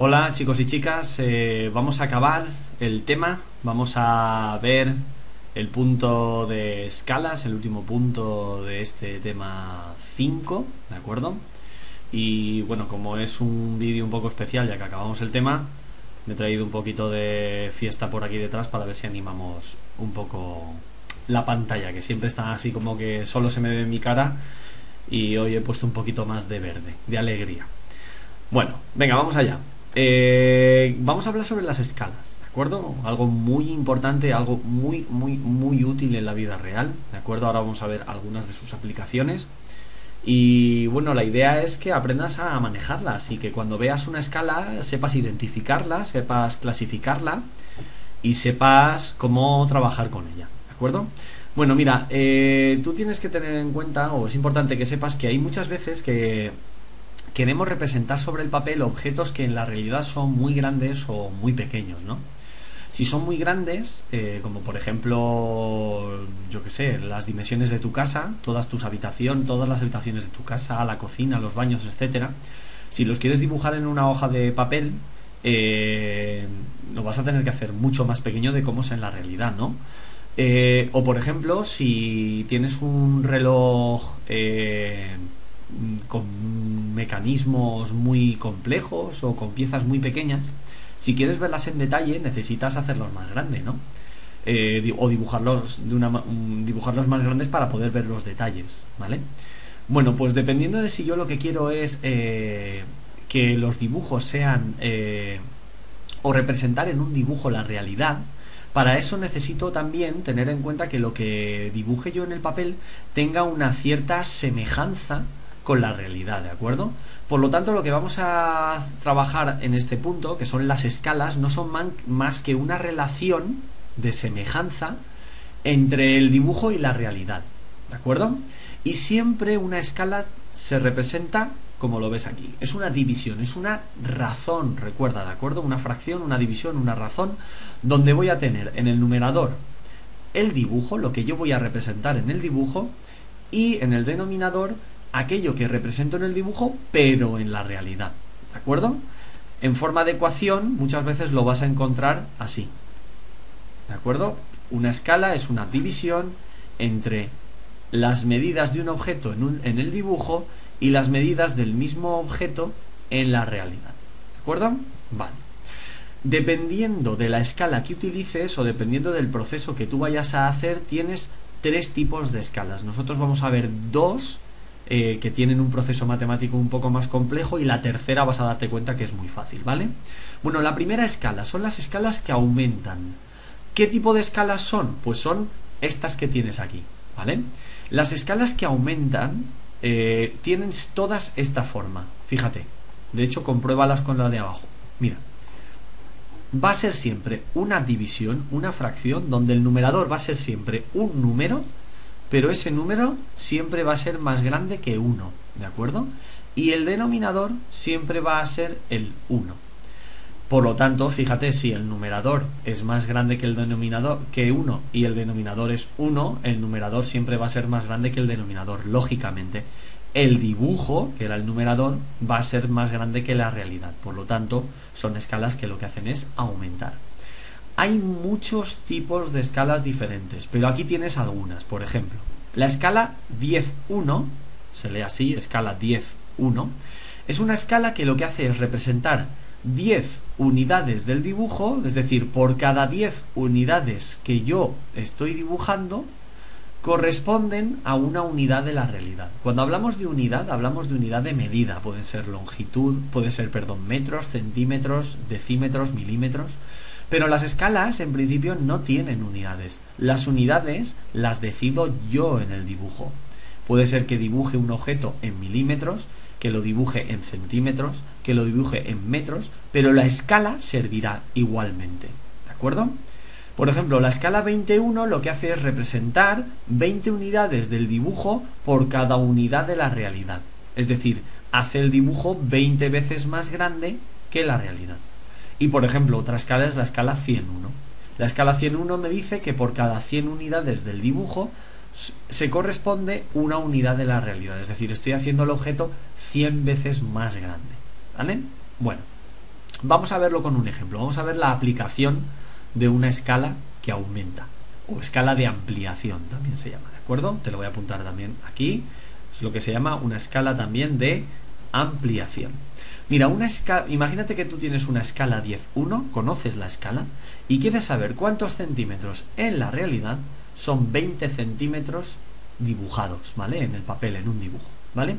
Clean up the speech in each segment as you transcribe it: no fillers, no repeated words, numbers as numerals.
Hola chicos y chicas, vamos a acabar el tema, vamos a ver el punto de escalas, el último punto de este tema 5, ¿de acuerdo? Y bueno, como es un vídeo un poco especial ya que acabamos el tema, me he traído un poquito de fiesta por aquí detrás para ver si animamos un poco la pantalla, que siempre está así como que solo se me ve mi cara y hoy he puesto un poquito más de verde, de alegría. Bueno, venga, vamos allá. Vamos a hablar sobre las escalas, ¿de acuerdo? Algo muy importante, algo muy útil en la vida real, ¿de acuerdo? Ahora vamos a ver algunas de sus aplicaciones. Y bueno, la idea es que aprendas a manejarlas y que cuando veas una escala sepas identificarla, sepas clasificarla y sepas cómo trabajar con ella, ¿de acuerdo? Bueno, mira, tú tienes que tener en cuenta, o es importante que sepas que hay muchas veces que queremos representar sobre el papel objetos que en la realidad son muy grandes o muy pequeños, ¿no? Si son muy grandes, como por ejemplo, yo qué sé, las dimensiones de tu casa, todas las habitaciones de tu casa, la cocina, los baños, etcétera, si los quieres dibujar en una hoja de papel, lo vas a tener que hacer mucho más pequeño de cómo es en la realidad, ¿no? O por ejemplo, si tienes un reloj con mecanismos muy complejos o con piezas muy pequeñas, si quieres verlas en detalle necesitas hacerlos más grandes, ¿no? O dibujarlos más grandes para poder ver los detalles, ¿vale? Bueno, pues dependiendo de si yo lo que quiero es que los dibujos sean o representar en un dibujo la realidad, para eso necesito también tener en cuenta que lo que dibuje yo en el papel tenga una cierta semejanza con la realidad, ¿de acuerdo? Por lo tanto, lo que vamos a trabajar en este punto, que son las escalas, no son más que una relación de semejanza entre el dibujo y la realidad, ¿de acuerdo? Y siempre una escala se representa como lo ves aquí. Es una división, es una razón, recuerda, ¿de acuerdo? Una fracción, una división, una razón, donde voy a tener en el numerador el dibujo, lo que yo voy a representar en el dibujo, y en el denominador aquello que represento en el dibujo, pero en la realidad, ¿de acuerdo? En forma de ecuación muchas veces lo vas a encontrar así, ¿de acuerdo? Una escala es una división entre las medidas de un objeto en el dibujo y las medidas del mismo objeto en la realidad, ¿de acuerdo? Vale. Dependiendo de la escala que utilices o dependiendo del proceso que tú vayas a hacer, tienes tres tipos de escalas. Nosotros vamos a ver dos que tienen un proceso matemático un poco más complejo y la tercera vas a darte cuenta que es muy fácil, ¿vale? Bueno, la primera escala son las escalas que aumentan. ¿Qué tipo de escalas son? Pues son estas que tienes aquí, ¿vale? Las escalas que aumentan tienen todas esta forma, fíjate. De hecho, compruébalas con la de abajo. Mira, va a ser siempre una división, una fracción, donde el numerador va a ser siempre un número, pero ese número siempre va a ser más grande que 1, ¿de acuerdo? Y el denominador siempre va a ser el 1. Por lo tanto, fíjate, si el numerador es más grande que el denominador, que 1, y el denominador es 1, el numerador siempre va a ser más grande que el denominador, lógicamente. El dibujo, que era el numerador, va a ser más grande que la realidad. Por lo tanto, son escalas que lo que hacen es aumentar. Hay muchos tipos de escalas diferentes, pero aquí tienes algunas. Por ejemplo, la escala 10-1, se lee así, escala 10-1, es una escala que lo que hace es representar 10 unidades del dibujo, es decir, por cada 10 unidades que yo estoy dibujando, corresponden a una unidad de la realidad. Cuando hablamos de unidad de medida. Pueden ser longitud, metros, centímetros, decímetros, milímetros. Pero las escalas en principio no tienen unidades. Las unidades las decido yo en el dibujo. Puede ser que dibuje un objeto en milímetros, que lo dibuje en centímetros, que lo dibuje en metros, pero la escala servirá igualmente, ¿de acuerdo? Por ejemplo, la escala 21 lo que hace es representar 20 unidades del dibujo por cada unidad de la realidad. Es decir, hace el dibujo 20 veces más grande que la realidad. Y por ejemplo, otra escala es la escala 101. La escala 101 me dice que por cada 100 unidades del dibujo se corresponde una unidad de la realidad. Es decir, estoy haciendo el objeto 100 veces más grande, ¿vale? Bueno, Vamos a verlo con un ejemplo. Vamos a ver la aplicación de una escala que aumenta, o escala de ampliación también se llama, ¿de acuerdo? Te lo voy a apuntar también aquí. Es lo que se llama una escala también de ampliación. Mira, una escala, imagínate que tú tienes una escala 10,1, conoces la escala y quieres saber cuántos centímetros en la realidad son 20 centímetros dibujados, ¿vale? En el papel, en un dibujo, ¿vale?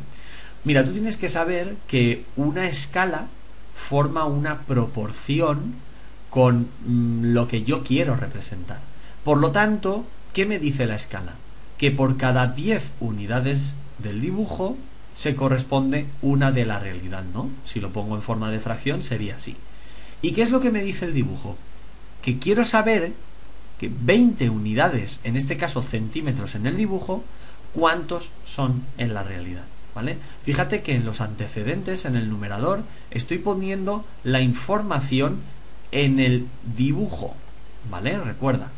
Mira, tú tienes que saber que una escala forma una proporción con lo que yo quiero representar. Por lo tanto, ¿qué me dice la escala? Que por cada 10 unidades del dibujo se corresponde una de la realidad, ¿no? Si lo pongo en forma de fracción sería así. ¿Y qué es lo que me dice el dibujo? Que quiero saber que 20 unidades, en este caso centímetros en el dibujo, ¿cuántos son en la realidad? ¿Vale? Fíjate que en los antecedentes, en el numerador, estoy poniendo la información en el dibujo, ¿vale? Recuerda.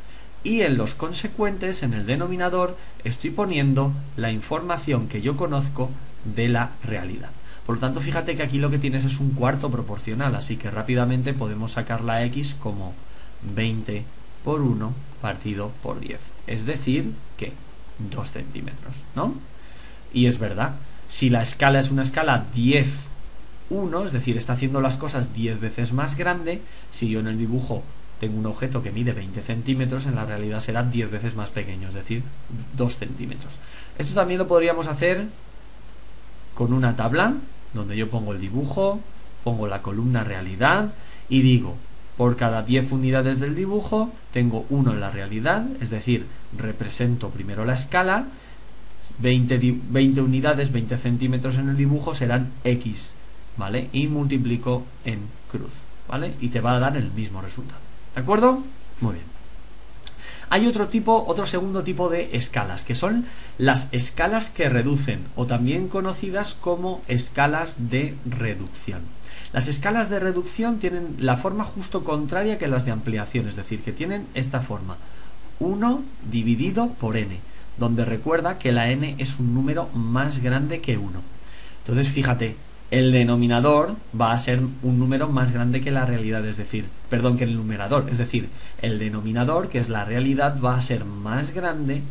Y en los consecuentes, en el denominador, estoy poniendo la información que yo conozco de la realidad. Por lo tanto, fíjate que aquí lo que tienes es un cuarto proporcional, así que rápidamente podemos sacar la x como 20 por 1 partido por 10. Es decir, que 2 centímetros, ¿no? Y es verdad, si la escala es una escala 10,1, es decir, está haciendo las cosas 10 veces más grande, si yo en el dibujo tengo un objeto que mide 20 centímetros, en la realidad será 10 veces más pequeño, es decir, 2 centímetros. Esto también lo podríamos hacer con una tabla, donde yo pongo el dibujo, pongo la columna realidad y digo, por cada 10 unidades del dibujo, tengo 1 en la realidad, es decir, represento primero la escala, 20 unidades, 20 centímetros en el dibujo serán X, ¿vale? Y multiplico en cruz, ¿vale? Y te va a dar el mismo resultado, ¿de acuerdo? Muy bien. Hay otro segundo tipo de escalas, que son las escalas que reducen, o también conocidas como escalas de reducción. Las escalas de reducción tienen la forma justo contraria que las de ampliación, es decir, que tienen esta forma: 1 dividido por n, donde recuerda que la n es un número más grande que 1. Entonces, fíjate, el denominador va a ser un número más grande que la realidad, es decir, perdón, que el numerador, es decir, el denominador, que es la realidad, va a ser más grande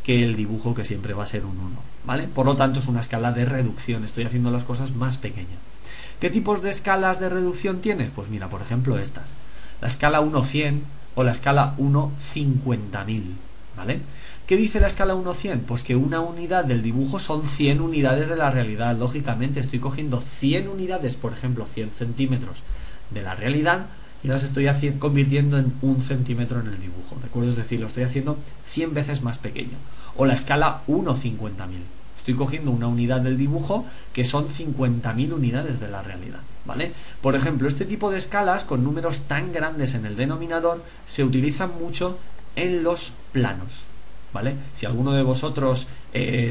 que el dibujo, que siempre va a ser un 1, ¿vale? Por lo tanto, es una escala de reducción, estoy haciendo las cosas más pequeñas. ¿Qué tipos de escalas de reducción tienes? Pues mira, por ejemplo, estas: la escala 1-100 o la escala 1-50.000, ¿vale? ¿Qué dice la escala 1-100? Pues que una unidad del dibujo son 100 unidades de la realidad. Lógicamente estoy cogiendo 100 unidades, por ejemplo 100 centímetros de la realidad, y las estoy convirtiendo en 1 centímetro en el dibujo, ¿de acuerdo? Es decir, lo estoy haciendo 100 veces más pequeño. O la escala 1-50.000. Estoy cogiendo una unidad del dibujo que son 50.000 unidades de la realidad, ¿vale? Por ejemplo, este tipo de escalas con números tan grandes en el denominador se utilizan mucho en los planos, ¿vale? Si alguno de vosotros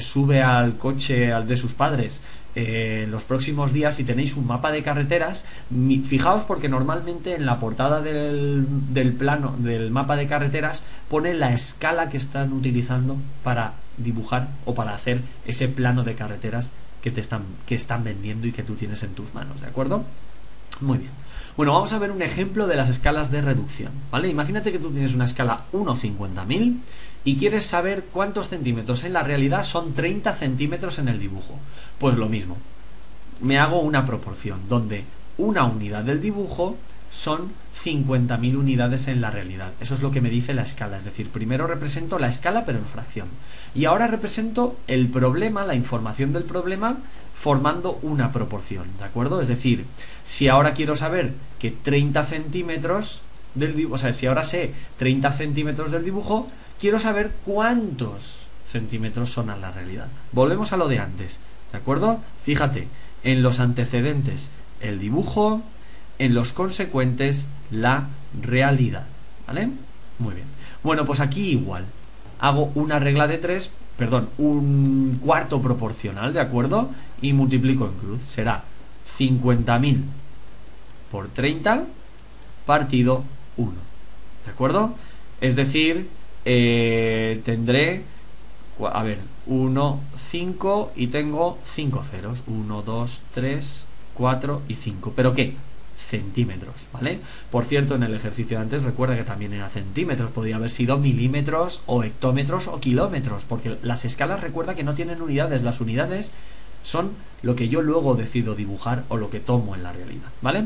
sube al coche al de sus padres en los próximos días y tenéis un mapa de carreteras, fijaos, porque normalmente en la portada del plano del mapa de carreteras pone la escala que están utilizando para dibujar o para hacer ese plano de carreteras que están vendiendo y que tú tienes en tus manos, ¿de acuerdo? Muy bien. Bueno, vamos a ver un ejemplo de las escalas de reducción, ¿vale? Imagínate que tú tienes una escala 1-50.000 y quieres saber cuántos centímetros en la realidad son 30 centímetros en el dibujo. Pues lo mismo, me hago una proporción donde una unidad del dibujo son 50.000 unidades en la realidad. Eso es lo que me dice la escala, es decir, primero represento la escala pero en fracción. Y ahora represento el problema, la información del problema, formando una proporción, ¿de acuerdo? Es decir, si ahora quiero saber que 30 centímetros del dibujo, o sea, si ahora sé 30 centímetros del dibujo, quiero saber cuántos centímetros son en la realidad. Volvemos a lo de antes, ¿de acuerdo? Fíjate, en los antecedentes el dibujo, en los consecuentes la realidad, ¿vale? Muy bien. Bueno, pues aquí igual hago una regla de 3, perdón, un cuarto proporcional, ¿de acuerdo? Y multiplico en cruz. Será 50.000 por 30 partido 1, ¿de acuerdo? Es decir, tendré, a ver, 1, 5 y tengo 5 ceros. 1, 2, 3, 4 y 5. ¿Pero qué? centímetros, ¿vale? Por cierto, en el ejercicio de antes recuerda que también era centímetros, podría haber sido milímetros o hectómetros o kilómetros, porque las escalas recuerda que no tienen unidades, las unidades son lo que yo luego decido dibujar o lo que tomo en la realidad, ¿vale?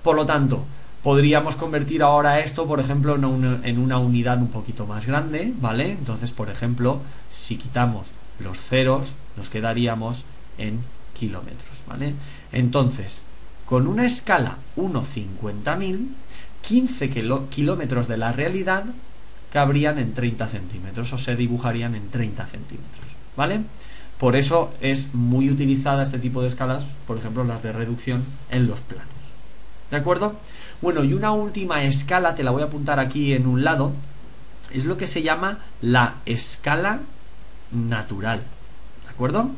Por lo tanto, podríamos convertir ahora esto, por ejemplo, en una unidad un poquito más grande, ¿vale? Entonces, por ejemplo, si quitamos los ceros, nos quedaríamos en kilómetros, ¿vale? Entonces, con una escala 1/50.000, 15 kilómetros de la realidad cabrían en 30 centímetros o se dibujarían en 30 centímetros, ¿vale? Por eso es muy utilizada este tipo de escalas, por ejemplo, las de reducción en los planos. ¿De acuerdo? Bueno, y una última escala, te la voy a apuntar aquí en un lado, es lo que se llama la escala natural. ¿De acuerdo?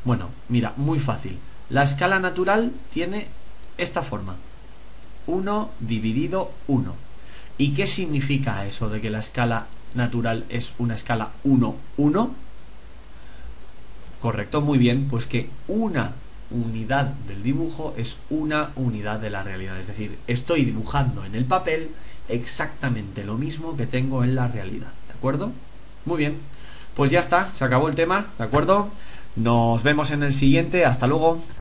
Bueno, mira, muy fácil. La escala natural tiene esta forma: 1 dividido 1. ¿Y qué significa eso de que la escala natural es una escala 1, 1? Correcto, muy bien, pues que una unidad del dibujo es una unidad de la realidad. Es decir, estoy dibujando en el papel exactamente lo mismo que tengo en la realidad. ¿De acuerdo? Muy bien, pues ya está, se acabó el tema, ¿de acuerdo? Nos vemos en el siguiente, hasta luego.